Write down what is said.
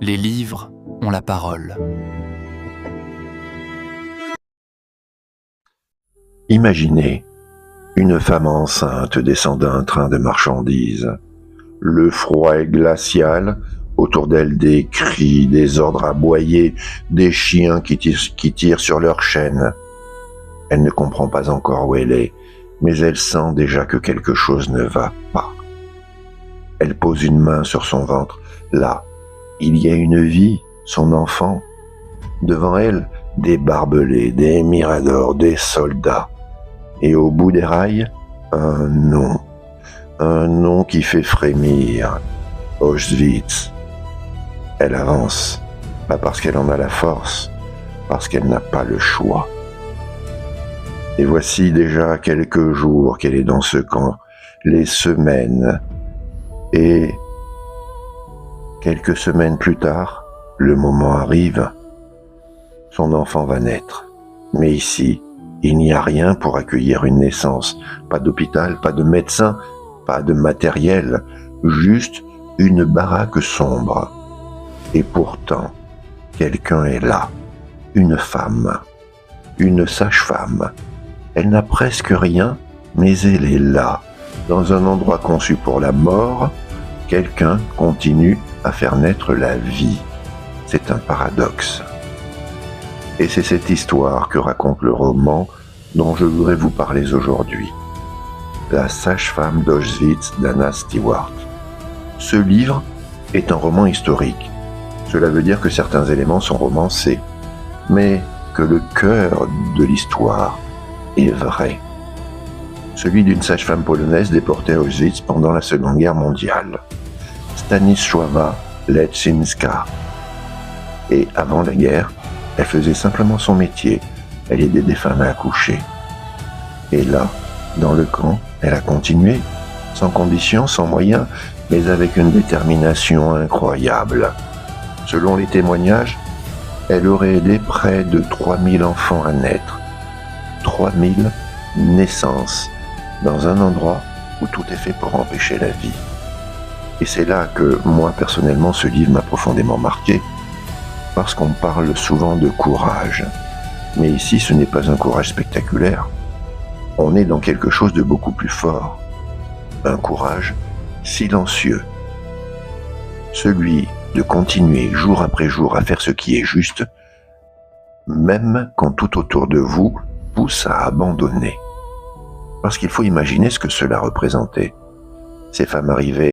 Les livres ont la parole. Imaginez une femme enceinte descend d'un train de marchandises. Le froid est glacial, autour d'elle des cris, des ordres aboyés, des chiens qui tirent sur leurs chaînes. Elle ne comprend pas encore où elle est, mais elle sent déjà que quelque chose ne va pas. Elle pose une main sur son ventre. Là, il y a une vie, son enfant. Devant elle, des barbelés, des miradors, des soldats. Et au bout des rails, un nom qui fait frémir, Auschwitz. Elle avance, pas parce qu'elle en a la force, parce qu'elle n'a pas le choix. Et voici déjà quelques jours qu'elle est dans ce camp, les semaines. Et quelques semaines plus tard, le moment arrive. Son enfant va naître. Mais ici, il n'y a rien pour accueillir une naissance. Pas d'hôpital, pas de médecin, pas de matériel, juste une baraque sombre. Et pourtant, quelqu'un est là, une femme, une sage-femme. Elle n'a presque rien, mais elle est là. Dans un endroit conçu pour la mort, quelqu'un continue à faire naître la vie. C'est un paradoxe. Et c'est cette histoire que raconte le roman dont je voudrais vous parler aujourd'hui. La sage-femme d'Auschwitz d'Anna Stewart. Ce livre est un roman historique. Cela veut dire que certains éléments sont romancés, mais que le cœur de l'histoire est vrai. Celui d'une sage-femme polonaise déportée à Auschwitz pendant la Seconde Guerre mondiale. Stanisława Leszczyńska. Et avant la guerre, elle faisait simplement son métier. Elle aidait des femmes à accoucher. Et là, dans le camp, elle a continué, sans conditions, sans moyens, mais avec une détermination incroyable. Selon les témoignages, elle aurait aidé près de 3000 enfants à naître. 3000 naissances, dans un endroit où tout est fait pour empêcher la vie. Et c'est là que, moi personnellement, ce livre m'a profondément marqué, parce qu'on parle souvent de courage. Mais ici, ce n'est pas un courage spectaculaire. On est dans quelque chose de beaucoup plus fort. Un courage silencieux. Celui de continuer jour après jour à faire ce qui est juste, même quand tout autour de vous pousse à abandonner. Parce qu'il faut imaginer ce que cela représentait. Ces femmes arrivaient